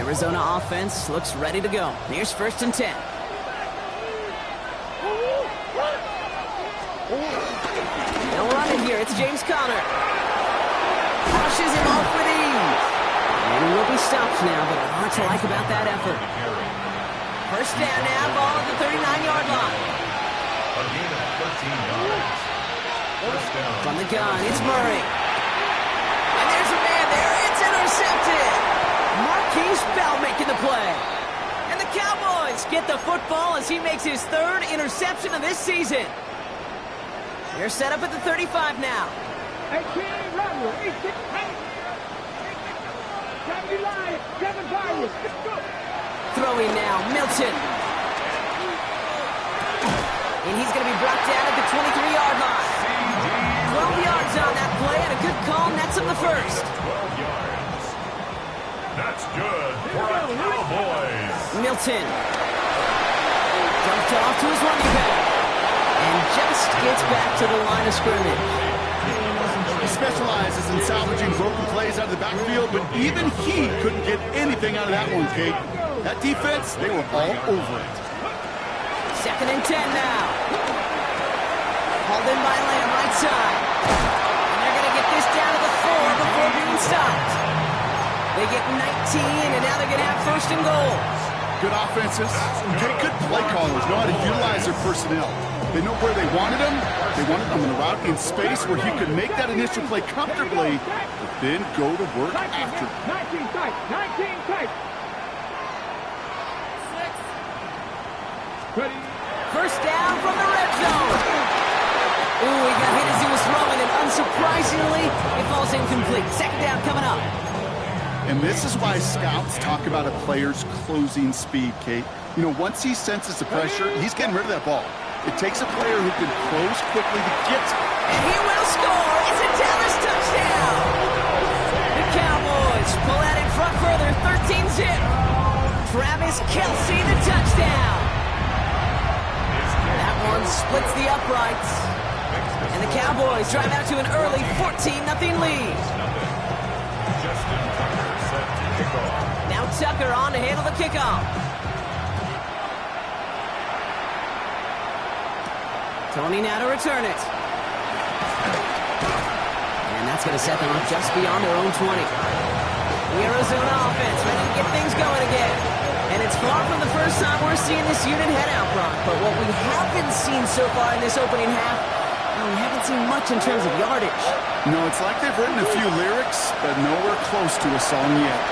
Arizona offense looks ready to go. Here's 1st and 10. They'll run it here. It's James Conner. Pushes him off with ease. And he will be stopped now, but a lot to like about that effort. 1st down now, ball at the 39-yard line. A gain of 13 yards. First down. From the gun, it's Murray. And there's a man there. It's intercepted. Marquise Bell making the play. And the Cowboys get the football as he makes his 3rd interception of this season. They're set up at the 35 now. Throwing now, Milton. And he's going to be brought down at the 23-yard line. 12 yards on that play, and a good call nets him the 1st. 12 yards. That's good for the Cowboys. Milton. Dumped off to his running back. And just gets back to the line of scrimmage. He specializes in salvaging broken plays out of the backfield, but even he couldn't get anything out of that one, Kate. That defense, they were all over it. 2nd and 10 now. Hauled in by Lamb, right side. And they're going to get this down to the 4 before being stopped. They get 19, and now they're going to have 1st and goal. Good offenses, good play callers know how to utilize their personnel. They know where they wanted him. They wanted him in a route in space where he could make that initial play comfortably, but then go to work after. 19 tight. Ready. 1st down from the red zone. Ooh, he got hit as he was throwing, and unsurprisingly, it falls incomplete. 2nd down coming up. And this is why scouts talk about a player's closing speed, Kate. You know, once he senses the pressure, he's getting rid of that ball. It takes a player who can close quickly to get to it. And he will score. It's a Dallas touchdown. The Cowboys pull out in front further, 13-zip. Travis Kelce, the touchdown. That one splits the uprights. And the Cowboys drive out to an early 14-0 lead. Now Tucker on to handle the kickoff. Tony now to return it. And that's going to set them up just beyond their own 20. The Arizona offense ready to get things going again. And it's far from the first time we're seeing this unit head out front. But what we haven't seen so far in this opening half, well, we haven't seen much in terms of yardage. No, it's like they've written a few lyrics, but nowhere close to a song yet.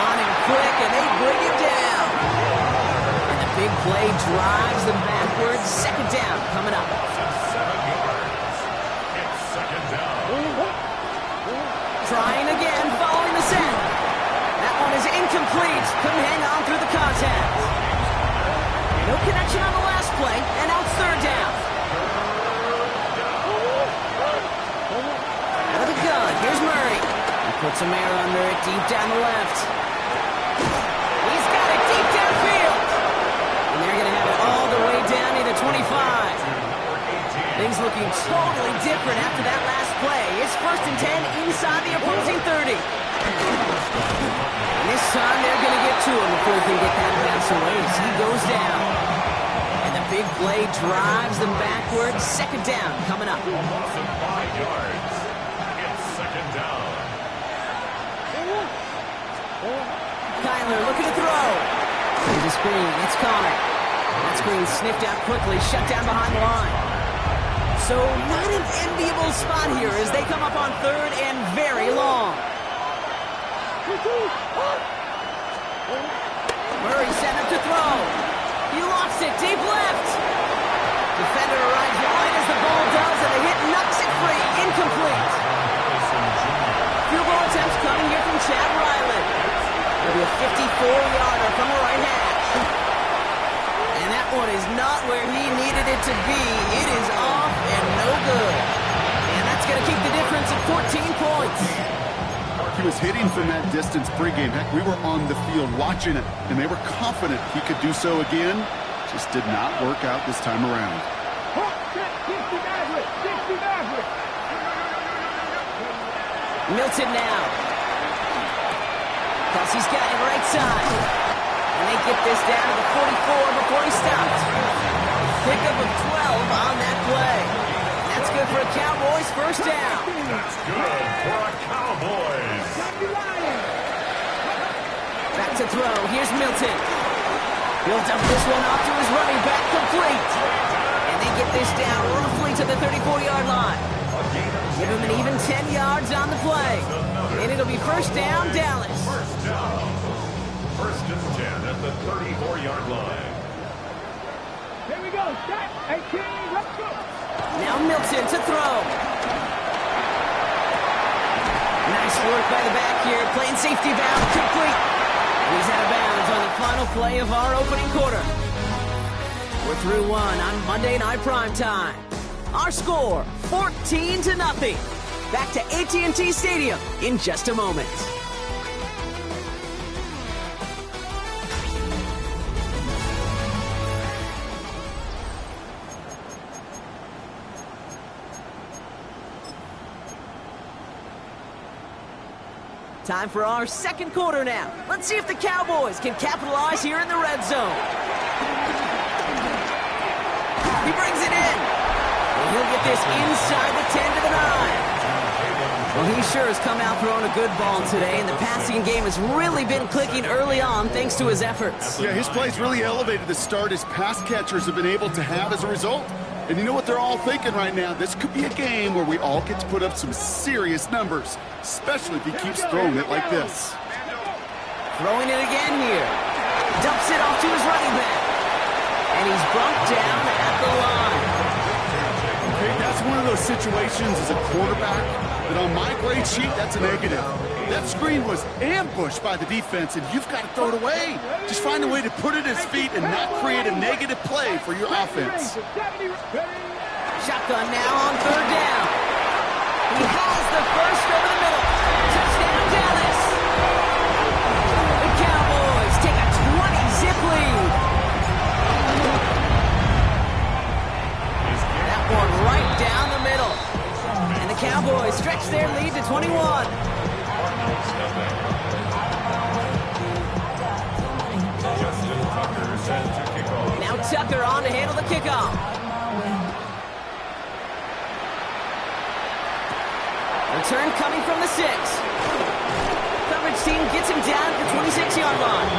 On him quick, and they bring him down. And the big play drives them backwards. 2nd down coming up. 7 yards. It's 2nd down. Trying again, following the set. That one is incomplete. Couldn't hang on through the contact. No connection on the last play, and now it's 3rd down. Out of the gun, here's Murray. He puts some air under it, deep down the left. He's got it deep downfield. And they're going to have it all the way down to the 25. Things looking totally different after that last play. It's 1st and 10 inside the opposing 30. And this time they're going to get to him before he can get that pass away as he goes down. And the big play drives them backwards. 2nd down coming up. 5 yards. It's 2nd down. Kyler looking to throw. Here's a screen. It's Connor. That screen sniffed out quickly, shut down behind the line. So not an enviable spot here as they come up on 3rd and very long. Murray set up to throw. He lost it deep left. Defender arrives wide as the ball does, and the hit knocks it free. Incomplete. Field goal attempts coming here from Chad Ryland. It'll be a 54-yarder from the right hash. And that one is not where he needed it to be. It is off and no good. And that's going to keep the difference at 14 points. He was hitting from that distance pregame. Heck, we were on the field watching it, and they were confident he could do so again. Just did not work out this time around. Milton now. Kelsey's got it right side. And they get this down to the 44 before he stops. Pickup of 12 on that play. That's good for a Cowboys first down. That's good for a Cowboys. Back to throw. Here's Milton. He'll dump this one off to his running back, complete. And they get this down roughly to the 34-yard line. Give him an even 10 yards on the play. And it'll be first down, Dallas. First down. First and 10 at the 34-yard line. Here we go. Set. 18. Let's go. Now Milton to throw. Nice work by the back here. Playing safety valve, complete. He's out of bounds on the final play of our opening quarter. We're through one on Monday Night Primetime. Our score, 14-0. Back to AT&T Stadium in just a moment. Time for our second quarter now. Let's see if the Cowboys can capitalize here in the red zone. He brings it in. And he'll get this inside the 10 to the 9. Well, he sure has come out throwing a good ball today, and the passing game has really been clicking early on thanks to his efforts. Yeah, his play's really elevated the start his pass catchers have been able to have as a result. And you know what they're all thinking right now? This could be a game where we all get to put up some serious numbers, especially if he keeps throwing it like this. Throwing it again here. Dumps it off to his running back. And he's bumped down at the line. Okay, that's one of those situations as a quarterback that on my grade sheet, that's a negative. That screen was ambushed by the defense, and you've got to throw it away. Just find a way to put it at his feet and not create a negative play for your offense. Shotgun now on third down. He has the first over the middle. Touchdown, Dallas. The Cowboys take a 20-zip lead. That one right down the middle. And the Cowboys stretch their lead to 21. Now Tucker on to handle the kickoff. Return coming from the 6. Coverage team gets him down at the 26-yard line.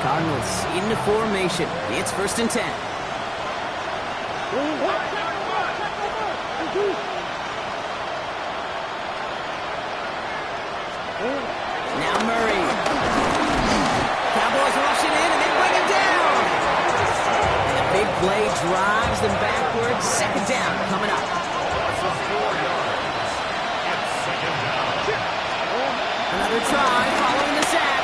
Cardinals into formation. It's first and 10. Now Murray. Cowboys rushing in and they bring him down. And the big play drives them backwards. Second down coming up. Another try following the sack.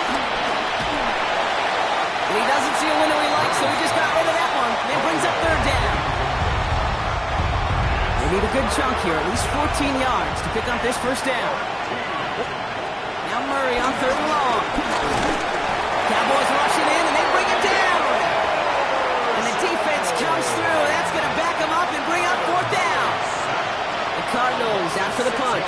And he doesn't see a window he likes, so he just got rid of that one. And brings up third down. They need a good chunk here, at least 14 yards to pick up this first down. Now Murray on third and long. Cowboys rushing in and they bring it down. And the defense comes through. That's going to back them up and bring up fourth down. The Cardinals out for the punt.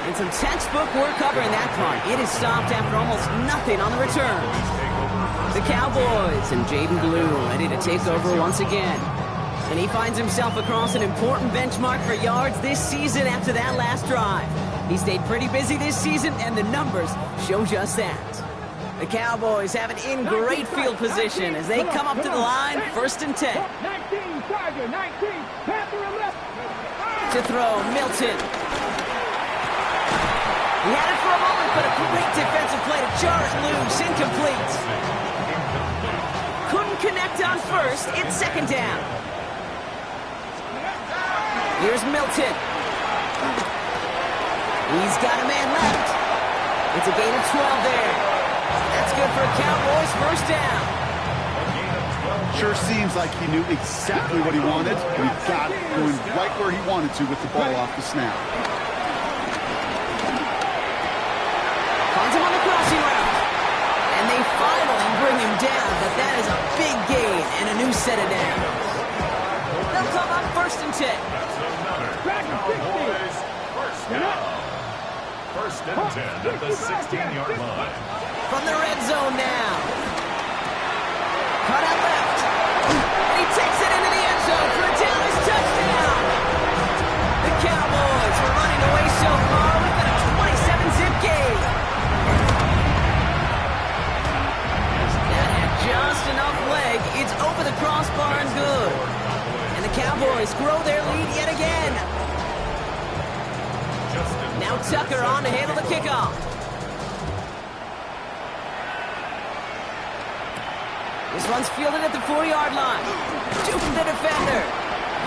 And some textbook work covering that punt. It is stopped after almost nothing on the return. The Cowboys and Jaden Blue ready to take over once again. And he finds himself across an important benchmark for yards this season after that last drive. He stayed pretty busy this season, and the numbers show just that. The Cowboys have it in great field position as they come up to the line, first and 10. 19, Charger, 19, Panther left. To throw, Milton. He had it for a moment, but a great defensive play to jar it loose, incomplete. Couldn't connect on first, it's second down. Here's Milton. He's got a man left. It's a gain of 12 there. That's good for Cowboys first down. A gain of 12 Sure seems like he knew exactly what he wanted, and he got it going right where he wanted to with the ball off the snap. Finds him on the crossing route. And they finally bring him down, but that is a big gain and a new set of downs. They'll come up 1st and 10. Cowboys first down. 1st and 10 at the 16-yard line. From the red zone now. Cut out left. And he takes it into the end zone for a Dallas touchdown. The Cowboys were running away so far within a 27-zip gain. That had just enough leg. It's over the crossbar and good. And the Cowboys grow their lead yet again. Now Tucker on to handle the kickoff. This one's fielded at the 4-yard line. Juking the defender.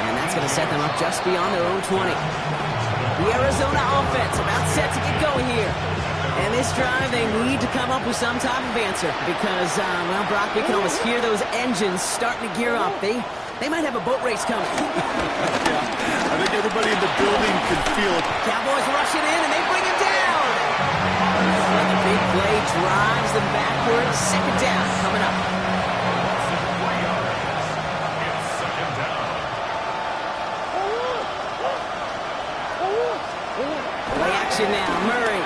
And that's going to set them up just beyond their own 20. The Arizona offense about set to get going here. And this drive, they need to come up with some type of answer. Because, well, Brock, we can almost hear those engines starting to gear up. They might have a boat race coming. Yeah, I think everybody in the building can feel it. Cowboys rush it in, and they bring him down. And the big play drives them backwards. 2nd down coming up. Play action now. Murray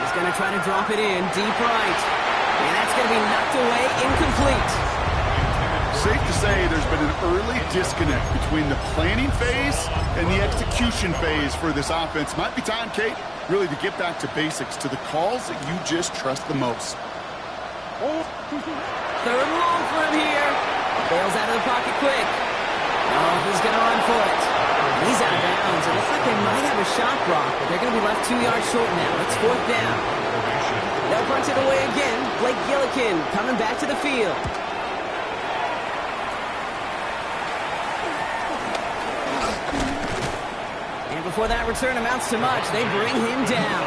is going to try to drop it in deep right. And that's going to be knocked away, incomplete. Safe to say there's been an early disconnect between the planning phase and the execution phase for this offense. Might be time, Kate, really to get back to basics, to the calls that you just trust the most. 3rd and long for him here. Bails out of the pocket quick. Oh, he's going to run for it. He's out of bounds. It looks like they might have a shot block, but they're going to be left 2 yards short now. It's 4th down. They'll punt it away again. Blake Gillikin coming back to the field. And before that return amounts to much, they bring him down.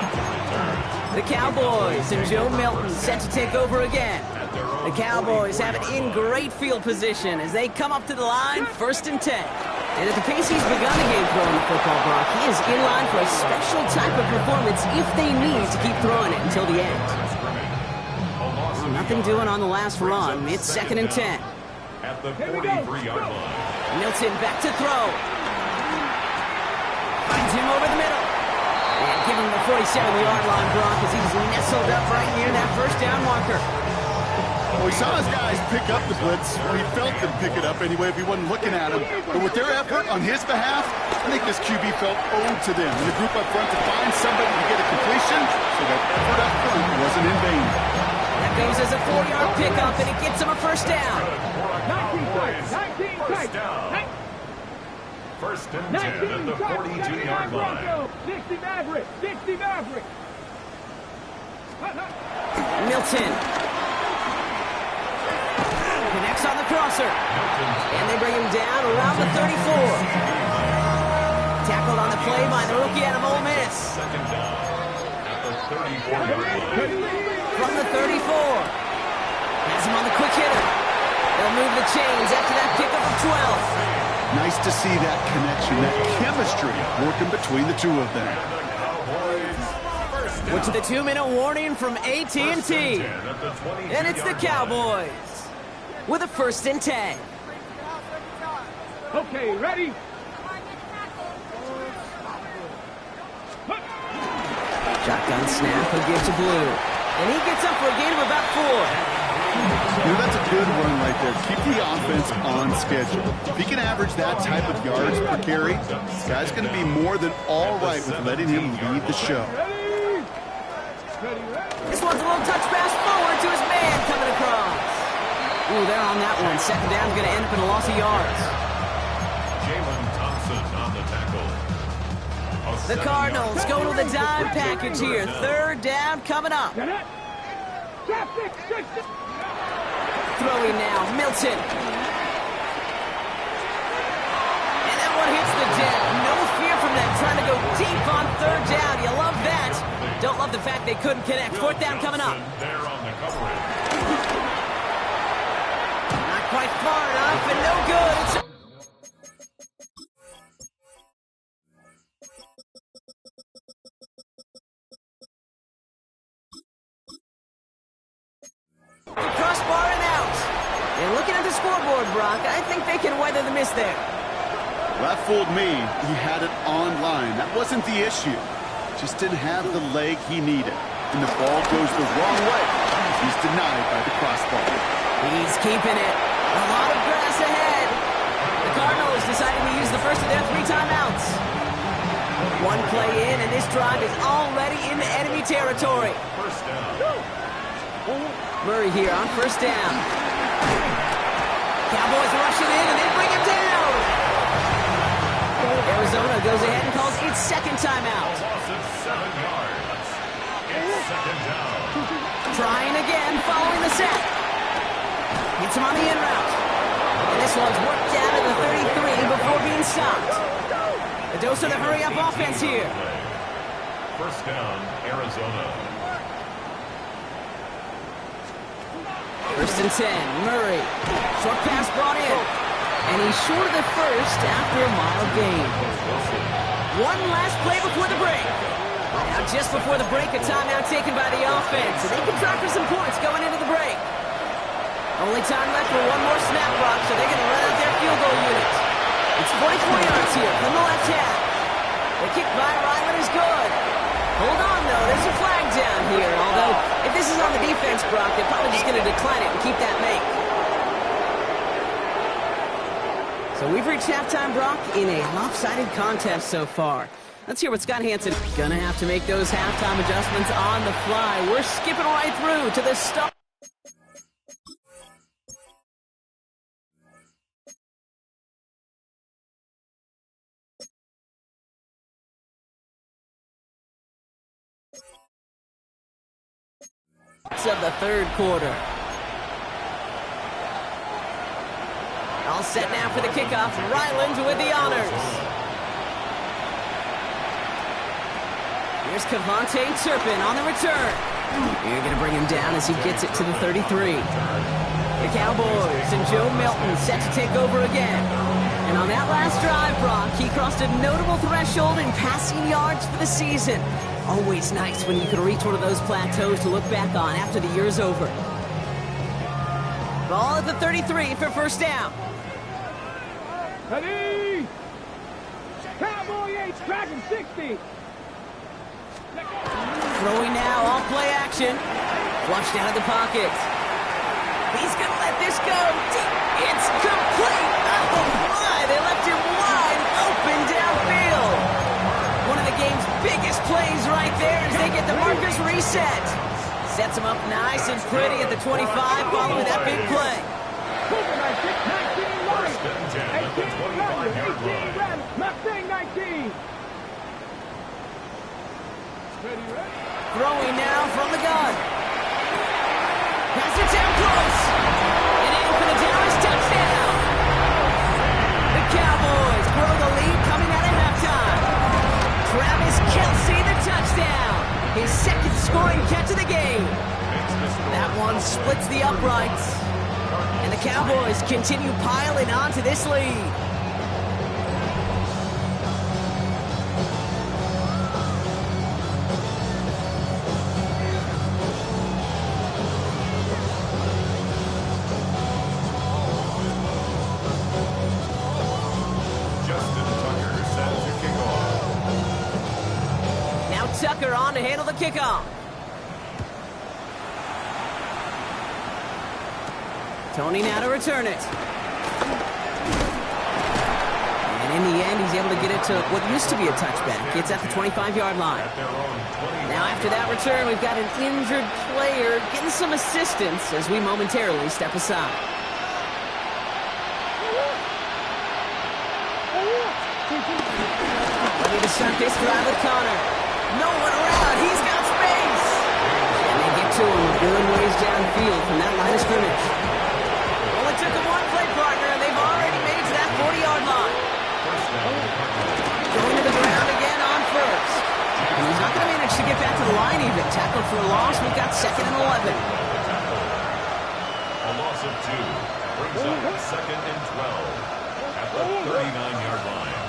The Cowboys and Joe Milton set to take over again. The Cowboys have it in great field position as they come up to the line, 1st and 10. And at the pace he's begun the game throwing the football, Brock, he is in line for a special type of performance if they need to keep throwing it until the end. Well, nothing doing on the last run. It's 2nd and 10. At the 43-yard line. Milton back to throw. Finds him over the middle. And give him the 47-yard line, Brock, as he's nestled up right near that 1st down marker. Well, we saw his guys pick up the blitz. Well, he felt them pick it up anyway if he wasn't looking at him. But with their effort on his behalf, I think this QB felt owed to them. And the group up front to find somebody to get a completion, so that effort up front wasn't in vain. That goes as a 4-yard pickup, and it gets him a 1st down. 19 First down. 1st and 10 at the 42-yard line. 60 Maverick. 60 Maverick. Milton connects on the crosser. And they bring him down around the 34. Tackled on the play by the rookie out of Ole Miss. 2nd down at the 34-yard line. From the 34. Has him on the quick hitter. They'll move the chains after that pickup of 12. Nice to see that connection, that chemistry working between the two of them. Which is the 2-minute warning from AT&T. And it's the Cowboys with a 1st and 10. Okay, ready? Shotgun snap, he'll give to Blue. And he gets up for a gain of about 4. You know, that's a good run right there. Keep the offense on schedule. If he can average that type of yards per carry, this guy's going to be more than all right with letting him lead the show. This one's a little touch pass forward to his man coming across. Ooh, they're on that one. 2nd down's going to end up in a loss of yards. Jalen Thompson on the tackle. The Cardinals go to the dime package here. 3rd down coming up. Throwing now, Milton. And that one hits the deck. No fear from them, trying to go deep on 3rd down. You love that. Don't love the fact they couldn't connect. 4th down coming up. There on the coverage. Not quite far enough, and no good. The crossbar and out. And looking at the scoreboard, Brock, I think they can weather the miss there. That fooled me. He had it online. That wasn't the issue. Just didn't have the leg he needed. And the ball goes the wrong way. He's denied by the crossbar. He's keeping it. A lot of grass ahead. The Cardinals deciding to use the first of their 3 timeouts. One play in, and this drive is already into enemy territory. First down. Murray here on first down. Cowboys rush it in, and they bring him down. Arizona goes ahead and calls its second timeout. A loss of 7 yards. It's second down. Trying again following the set. Gets him on the in route. And this one's worked down to the 33 before being stopped. The dose of the hurry-up offense here. First down, Arizona. First and 10, Murray. Short pass brought in. And he's short of the first after a mild gain. One last play before the break. Now just before the break, a timeout taken by the offense. And they can try for some points going into the break. Only time left for one more snap block, so they're going to run out their field goal unit. It's 44 yards here from the left half. The kick by Ryland is good. Hold on, though. There's a flag down here. Although, if this is on the defense, Brock, they're probably just going to decline it and keep that make. So we've reached halftime, Brock, in a lopsided contest so far. Let's hear what Scott Hansen gonna have to make those halftime adjustments on the fly. We're skipping right through to the start. Of the third quarter. All set now for the kickoff. Ryland with the honors. Here's Cavante Turpin on the return. You're going to bring him down as he gets it to the 33. The Cowboys and Joe Milton set to take over again. And on that last drive, Brock, he crossed a notable threshold in passing yards for the season. Always nice when you can reach one of those plateaus to look back on after the year's over. Ball at the 33 for first down. Ready? Cowboy 8, tracking 60. Throwing now, all play action. Flushed out of the pocket. He's going to let this go. It's complete. Oh, my. They left him wide open downfield. One of the game's biggest plays right there as they get the markers reset. Sets him up nice and pretty at the 25 following that big play. First and 10 at the 25-yard line. Mustang 19. Throwing now from the gun. Pass it down close. And in for the Dallas touchdown. The Cowboys grow the lead coming out of halftime. Travis Kelce, the touchdown. His second scoring catch of the game. That one splits the uprights. And the Cowboys continue piling on to this lead. Tucker on to handle the kickoff. Tony now to return it. And in the end, he's able to get it to what used to be a touchback. It's at the 25-yard line. Now after that return, we've got an injured player getting some assistance as we momentarily step aside. Ready to start this drive with Connor. No one around. He's got space. And they get to him with Dylan ways downfield from that line of scrimmage. Well, it took him one play, partner, and they've already made it to that 40-yard line. Going to the ground again on first. And he's not going to manage to get back to the line even. Tackled for a loss. We've got second and 11. A loss of 2. brings up 2nd and 12 at the 39-yard line.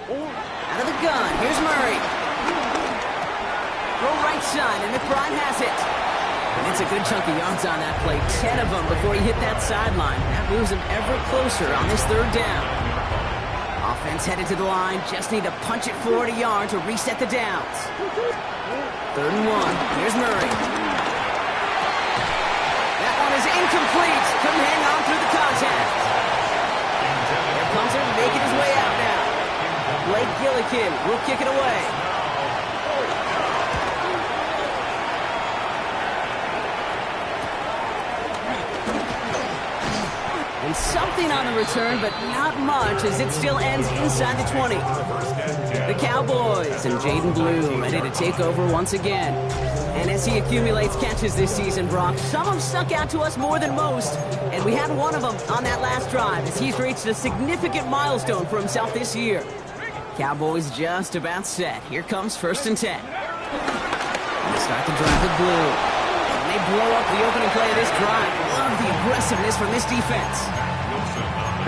Out of the gun, here's Murray. Throw right side, and McBride has it. And it's a good chunk of yards on that play, 10 of them before he hit that sideline. That moves him ever closer on this 3rd down. Offense headed to the line, just need to punch it forward a yard to reset the downs. 3rd and 1, here's Murray. That one is incomplete, couldn't hang on through the contact. Here comes him, making his way out now. Blake Gillikin will kick it away. And something on the return, but not much, as it still ends inside the 20. The Cowboys and Jaden Blue ready to take over once again. And as he accumulates catches this season, Brock, some have stuck out to us more than most. And we had one of them on that last drive, as he's reached a significant milestone for himself this year. Cowboys just about set. Here comes 1st and 10. And they start the drive with Blue. And they blow up the opening play of this drive. Love the aggressiveness from this defense.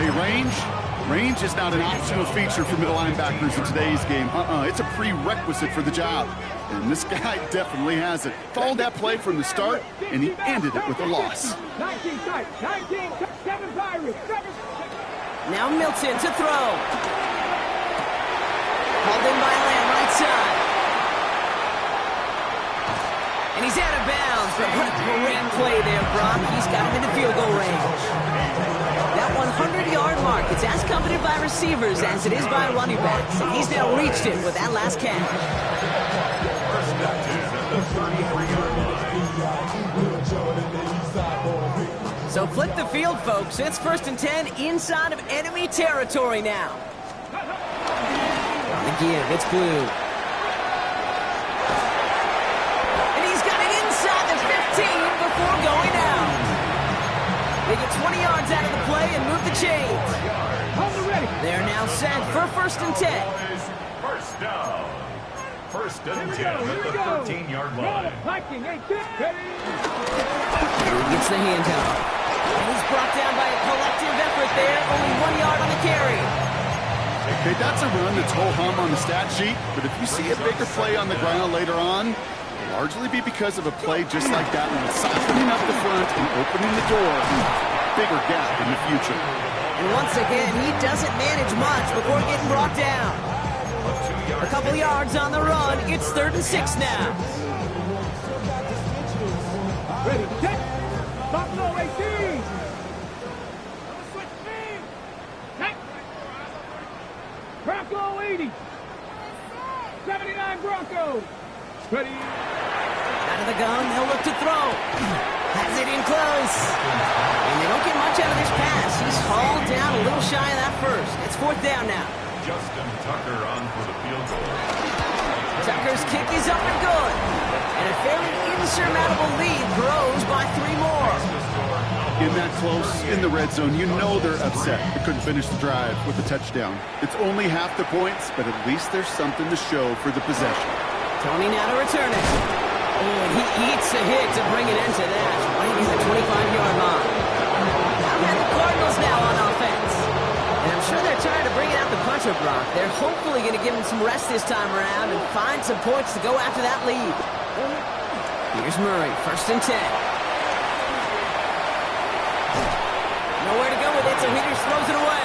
Hey, range is not an optional feature for middle linebackers in today's game. It's a prerequisite for the job. And this guy definitely has it. Called that play from the start, and he ended it with a loss. 19 7 Pirates. Now Milton to throw. Hauled in by Lamb, right side. And he's out of bounds, but what a great play there, Brock. He's got him into field goal range. That 100-yard mark, it's as coveted by receivers as it is by running backs. And he's now reached it with that last catch. So flip the field, folks. It's 1st and 10 inside of enemy territory now. On the give, it's Blue. And he's got it inside the 15 before going out. They get 20 yards out of the play and move the chains. They're now set for 1st and 10. First down. 1st and 10 at the 13-yard line. Here he gets the handoff. And he's brought down by a collective effort there. Only 1 yard on the carry. Okay, that's a run that's ho-hum on the stat sheet, but if you see a bigger play on the ground later on, it'll largely be because of a play just like that one, softening up the front and opening the door. Bigger gap in the future. And once again, he doesn't manage much before getting brought down. A couple yards on the run. It's 3rd and 6 now. Ready, set. Buffalo 18. Bronco 80. 79 Broncos. Ready. Out of the gun, they'll look to throw. Has it in close. And they don't get much out of this pass. He's hauled down a little shy of that first. It's 4th down now. Justin Tucker on for the field goal. Tucker's kick is up and good. And a fairly insurmountable lead grows by 3 more. In that close, in the red zone, you know they're upset. They couldn't finish the drive with a touchdown. It's only half the points, but at least there's something to show for the possession. Tony now to return it. And he eats a hit to bring it into that. Right in the 25-yard line. I've had the Cardinals now on offense. And I'm sure they're trying to bring it out the puncher, Brock. They're hopefully going to give him some rest this time around and find some points to go after that lead. Here's Murray, 1st and 10. Nowhere to go with it, so he just throws it away.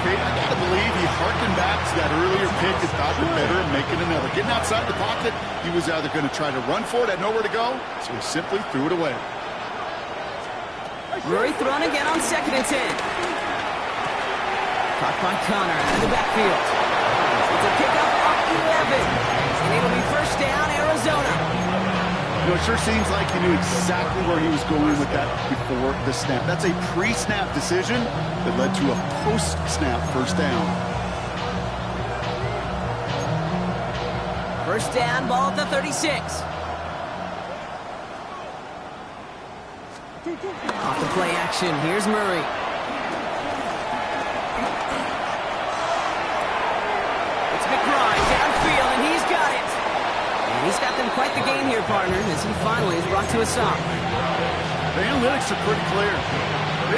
Okay, I gotta believe he harkened back to that earlier pick and thought it better and making another. Getting outside the pocket, he was either going to try to run for it, had nowhere to go, so he simply threw it away. Murray thrown again on 2nd and 10. Caught by Connor out of the backfield. It's a pickup up 11. And it'll be 1st down, Arizona. You know, it sure seems like he knew exactly where he was going with that before the snap. That's a pre-snap decision that led to a post-snap 1st down. 1st down, ball at the 36. Off the play action, here's Murray. It's McBride downfield, and he's got it. And he's got the making quite the gain here, partner, as he finally is brought to a stop. The analytics are pretty clear.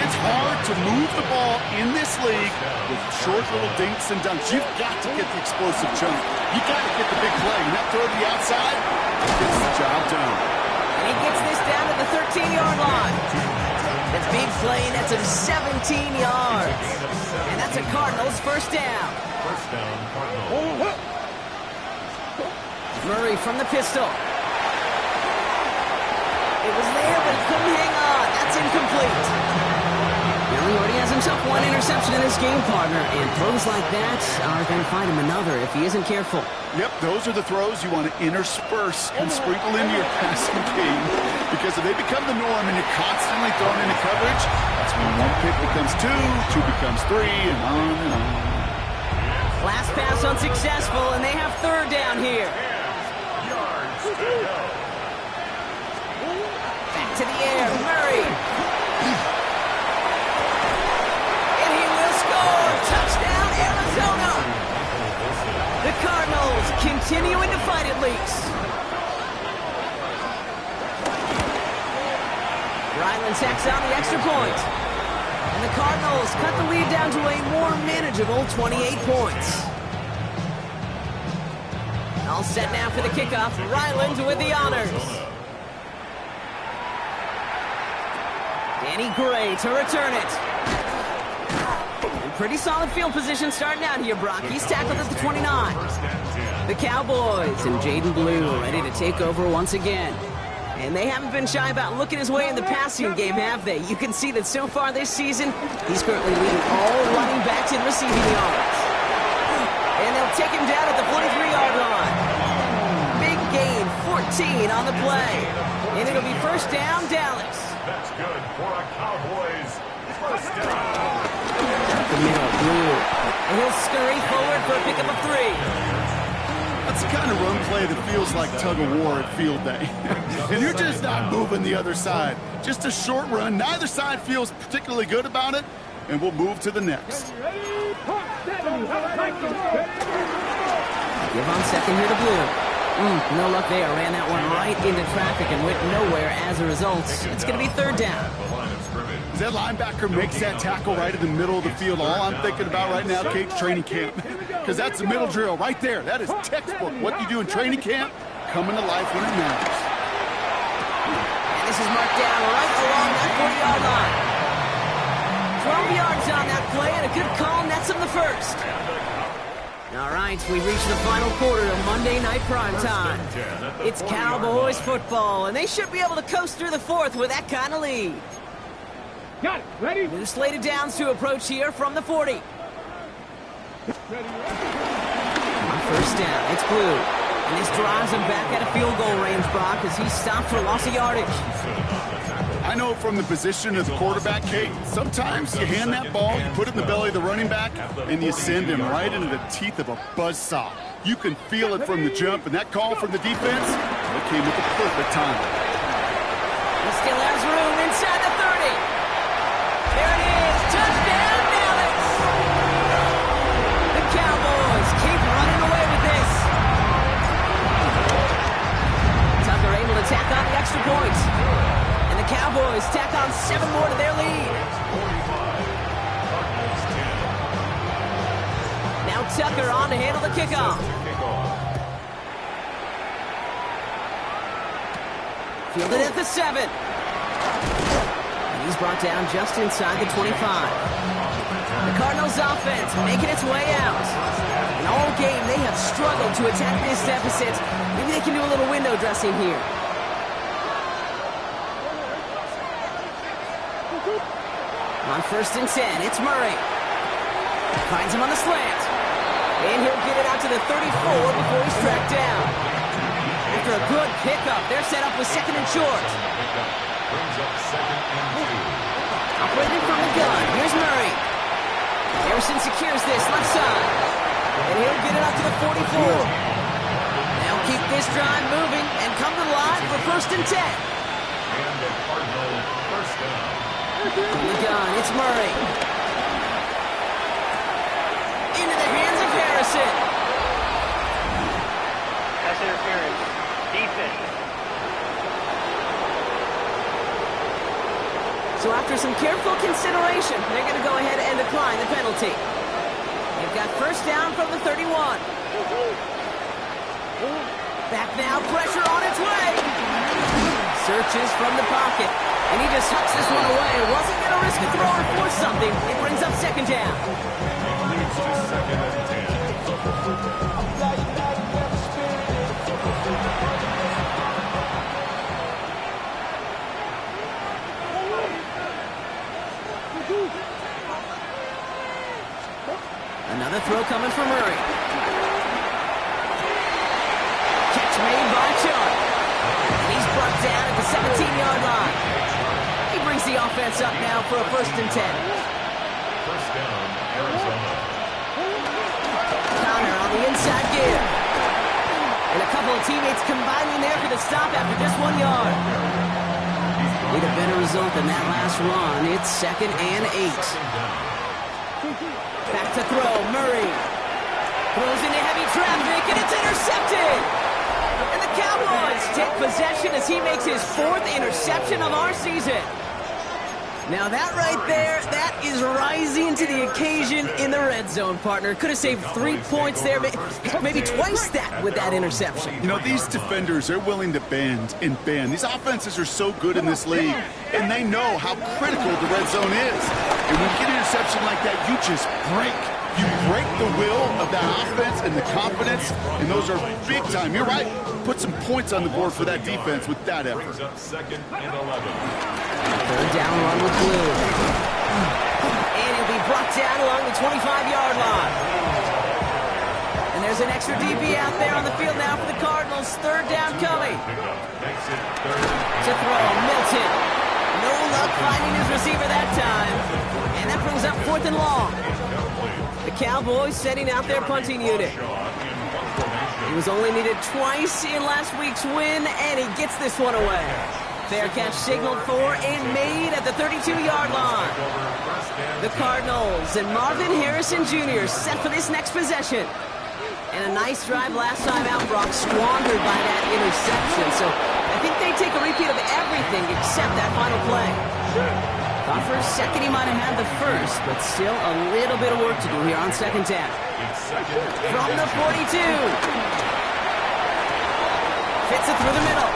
It's hard to move the ball in this league with short little dinks and dunks. You've got to get the explosive chunk. You've got to get the big play. And that throw to the outside gets the job done. And he gets this down to the 13-yard line. That big play, that's him 17 yards. And that's a Cardinals first down. First down, Cardinals. Murray from the pistol. It was there, but he couldn't hang on. That's incomplete. Now he already has himself one interception in this game, partner, and throws like that are going to find him another if he isn't careful. Yep, those are the throws you want to intersperse and sprinkle into your passing game, because if they become the norm and you're constantly thrown into coverage, that's when one pick becomes two becomes three, and on and on. Last pass unsuccessful, and they have third down here. Yards to go. Back to the air, Murray. And he will score. Touchdown, Arizona. The Cardinals continuing to fight at least. Ryland tacks on the extra point. And the Cardinals cut the lead down to a more manageable 28 points. All set now for the kickoff. Ryland with the honors. Danny Gray to return it. And pretty solid field position starting out here, Brock. He's tackled at the 29. The Cowboys and Jaden Blue ready to take over once again. And they haven't been shy about looking his way in the passing game, have they? You can see that so far this season, he's currently leading all running backs in receiving yards. And they'll take him down at the 43-yard line. Big gain, 14 on the play. And it'll be first down, Dallas. That's good for a Cowboys first down. The middle, Blue. And he'll scurry forward for a pickup of 3. That's the kind of run play that feels like tug-of-war at field day. And you're just not moving the other side. Just a short run. Neither side feels particularly good about it, and we'll move to the next. Give on second here to Blue. No luck there. Ran that one right into traffic and went nowhere as a result. It's going to be third down. As that linebacker makes that tackle right in the middle of the field, all I'm thinking about right now, Kate's training camp. Because that's the middle drill right there. That is textbook. What you do in training camp, coming to life when it matters. And this is marked down right along that 40-yard line. 12 yards on that play, and a good call nets him the first. All right, we reach the final quarter of Monday Night Primetime. It's Cowboys football, and they should be able to coast through the fourth with that kind of lead. Got it. Ready? New slated downs to approach here from the 40. Ready. On first down, it's Blue. And this drives him back at a field goal range, Brock, as he's stopped for loss of yardage. I know from the position of the quarterback, Kate, sometimes you hand that ball, you put it in the belly of the running back, and you send him right into the teeth of a buzzsaw. You can feel it from the jump, and that call from the defense, it came at the perfect time. He still has room inside the 30. There it is. Touchdown, Dallas. The Cowboys keep running away with this. Tucker able to tack on the extra point. And the Cowboys tack on 7 more to their lead. Now Tucker on to handle the kickoff. Fielded at the 7. And he's brought down just inside the 25. The Cardinals offense making its way out. And all game they have struggled to attack this deficit. Maybe they can do a little window dressing here. On first and 10, it's Murray. Finds him on the slant. And he'll get it out to the 34 before he's tracked down. After a good pickup, they're set up with second and short. Operating from the gun, here's Murray. Harrison secures this left side. And he'll get it up to the 44. Now keep this drive moving and come to the line for first and 10. And the Cardinals first down. From the gun, it's Murray. Into the hands of Harrison. Pass interference. Defense. So after some careful consideration, they're going to go ahead and decline the penalty. They've got first down from the 31. Back now, pressure on its way. Searches from the pocket, and he just hucks this one away. Wasn't going to risk a throw or force something. It brings up second down. Leads to second and 10. Another throw coming from Murray. Catch made by Chung. And he's brought down at the 17-yard line. He brings the offense up now for a first and 10. First down, Arizona. Connor on the inside gear. And a couple of teammates combining there for the stop after just 1 yard. Need a better result than that last run. It's second and 8. Back to throw, Murray. Throws into heavy traffic, and it's intercepted! And the Cowboys take possession as he makes his 4th interception of our season. Now that right there, that is rising to the occasion in the red zone, partner. Could have saved 3 points there, maybe twice that with that interception. You know, these defenders, they're willing to bend and bend. These offenses are so good in this league, and they know how critical the red zone is. And when you get an interception like that, you just break. You break the will of that offense and the confidence, and those are big time. You're right. Put some points on the board for that defense with that effort. Brings up second and 11. Third down run with Blue. And he'll be brought down along the 25-yard line. And there's an extra DB out there on the field now for the Cardinals. Third down coming. Makes it third. To throw, Milton. No luck finding his receiver that time. And that brings up 4th and long. The Cowboys setting out their punting unit. He was only needed twice in last week's win, and he gets this one away. Fair catch signaled for and made at the 32-yard line. The Cardinals and Marvin Harrison Jr. set for this next possession. And a nice drive last time out, Brock, squandered by that interception. So I think they take a repeat of everything except that final play. Thought for a second he might have had the first, but still a little bit of work to do here on second down. From the 42. Fits it through the middle.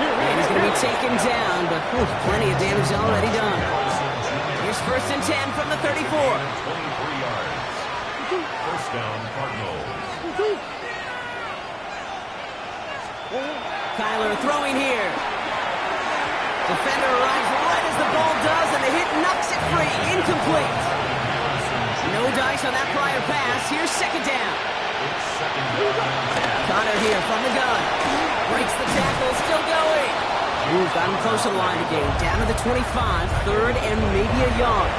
And he's going to be taken down, but plenty of damage already done. Here's first and 10 from the 34. 23 yards. First down, Cardinals. Kyler throwing here. Defender arrives right as the ball does, and the hit knocks it free. Incomplete. No dice on that prior pass. Here's second down. Connor here from the gun. Breaks the tackle, still going. Got him close to the line again. Down to the 25, third and maybe a yard.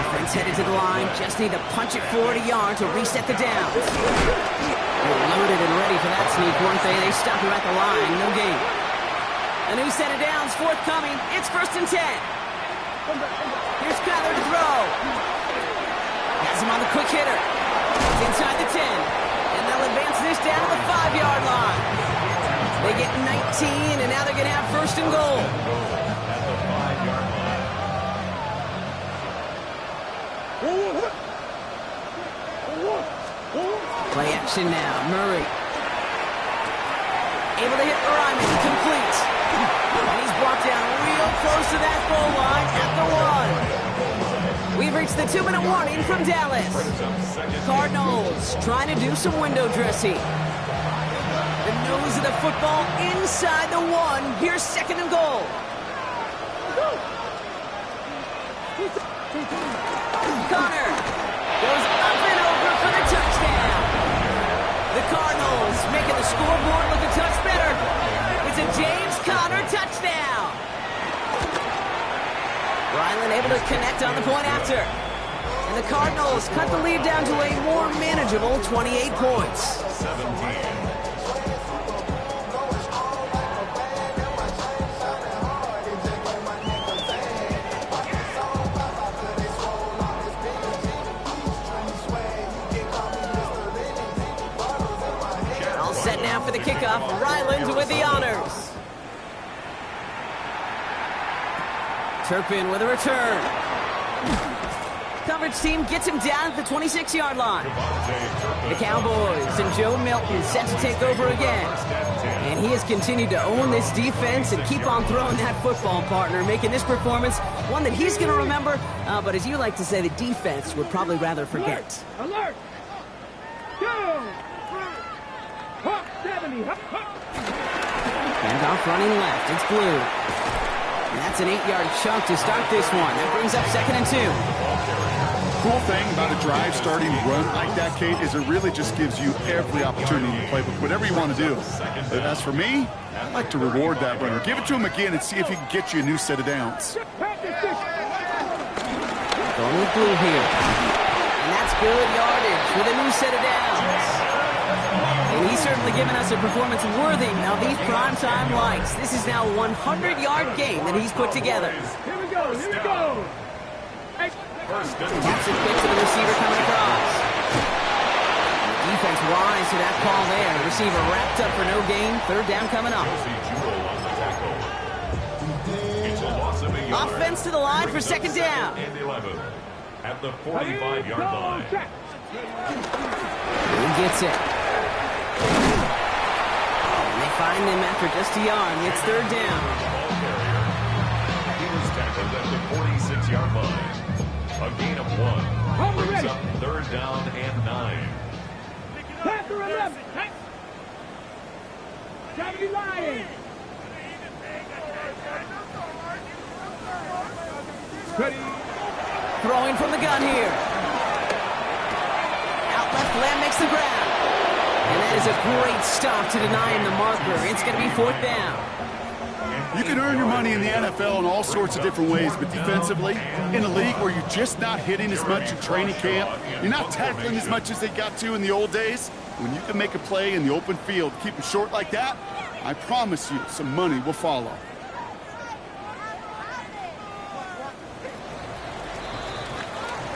Offense headed to the line. Just need to punch it forward a yard to reset the downs. They're loaded and ready for that sneak, weren't they? They stopped him at the line. No gain. A new set of downs forthcoming. It's first and 10. Here's Kyler to throw. Has him on the quick hitter. It's inside the 10. And they'll advance this down to the 5-yard line. They get 19, and now they're going to have first and goal. At the 5-yard line. Play action now. Murray. Able to hit Ryman. Complete. And he's brought down real close to that goal line at the 1. We've reached the 2-minute warning from Dallas. Cardinals trying to do some window dressing. The nose of the football inside the 1. Here's second and goal. Connor goes up and over for the touchdown. The Cardinals making the scoreboard look a touch better. It's a James Conner touchdown. Ryland able to connect on the point after. And the Cardinals cut the lead down to a more manageable 28 points. 17. All set now for the kickoff. Ryland with the honors. Turpin with a return. Coverage team gets him down at the 26-yard line. The Cowboys and Joe Milton set to take over again. And he has continued to own this defense and keep on throwing that football, partner, making this performance one that he's going to remember. But as you like to say, the defense would probably rather forget. Alert! 2! Hawk 70! Handoff running left. It's Blue. And that's an 8-yard chunk to start this one. That brings up 2nd and 2. Cool thing about a drive starting run like that, Kate, is it really just gives you every opportunity to play with whatever you want to do. But as for me, I'd like to reward that runner. Give it to him again and see if he can get you a new set of downs. Going with Blue here. And that's good yardage with a new set of downs. And he's certainly given us a performance worthy of these primetime lights. This is now a 100-yard game that he's put together. Here we go, here we go. First and Taps it quick to the receiver coming across. Defense wise to that call there. Receiver wrapped up for no gain. 3rd down coming up. Offense to the line for 2nd down. And 11 at the 45-yard line. He gets it. And they find him after just a yard. It's 3rd down. He was tackled at the 46-yard line. A gain of 1. Brings up 3rd down and 9. Pass or 11. 70 Lions. Ready. Throwing from the gun here. Out left, Lamb makes the grab. And that is a great stop to deny him the marker. It's going to be 4th down. You can earn your money in the NFL in all sorts of different ways, but defensively, in a league where you're just not hitting as much in training camp, you're not tackling as much as they got to in the old days, when you can make a play in the open field, keep them short like that, I promise you some money will follow.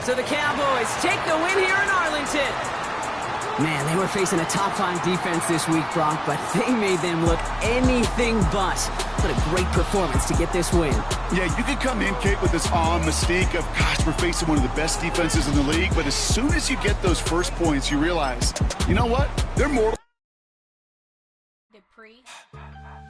So the Cowboys take the win here in Arlington. Man, they were facing a top-5 defense this week, Brock, but they made them look anything but. What a great performance to get this win. Yeah, you can come in, Kate, with this mystique of, gosh, we're facing one of the best defenses in the league, but as soon as you get those first points, you realize, you know what? They're more.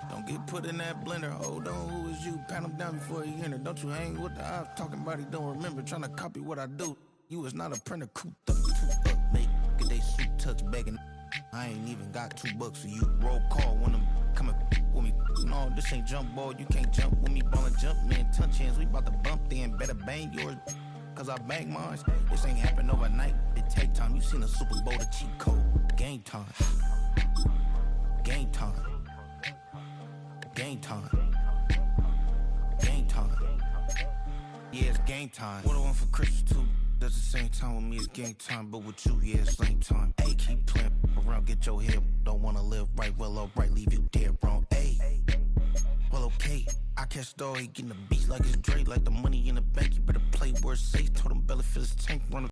Don't get put in that blender. Hold on, who is you? Pat him down before he enter. Don't you hang with the ops talking about he don't remember. Trying to copy what I do. You is not a printer. Cooped up, mate. Get they suit touch begging. I ain't even got $2 for you. Roll call when I'm coming with me. No, this ain't jump ball. You can't jump with me. Ballin' jump, man. Touch hands. We about to bump then. Better bang yours. Cause I bang mine. This ain't happen overnight. It take time. You seen a Super Bowl, the cheat code. Game time. Game time. Game time. Game time. Yeah, it's game time. What I want for Christmas too. That's the same time with me, it's game time. But with you, yeah, it's same time. Hey, keep playing around, get your head. Don't wanna live right, well, alright, leave you dead wrong. Hey, well, okay. I catch the dog, he getting the beats like it's Dre, like the money in the bank. You better play where it's safe. Told him Bella fill his tank, run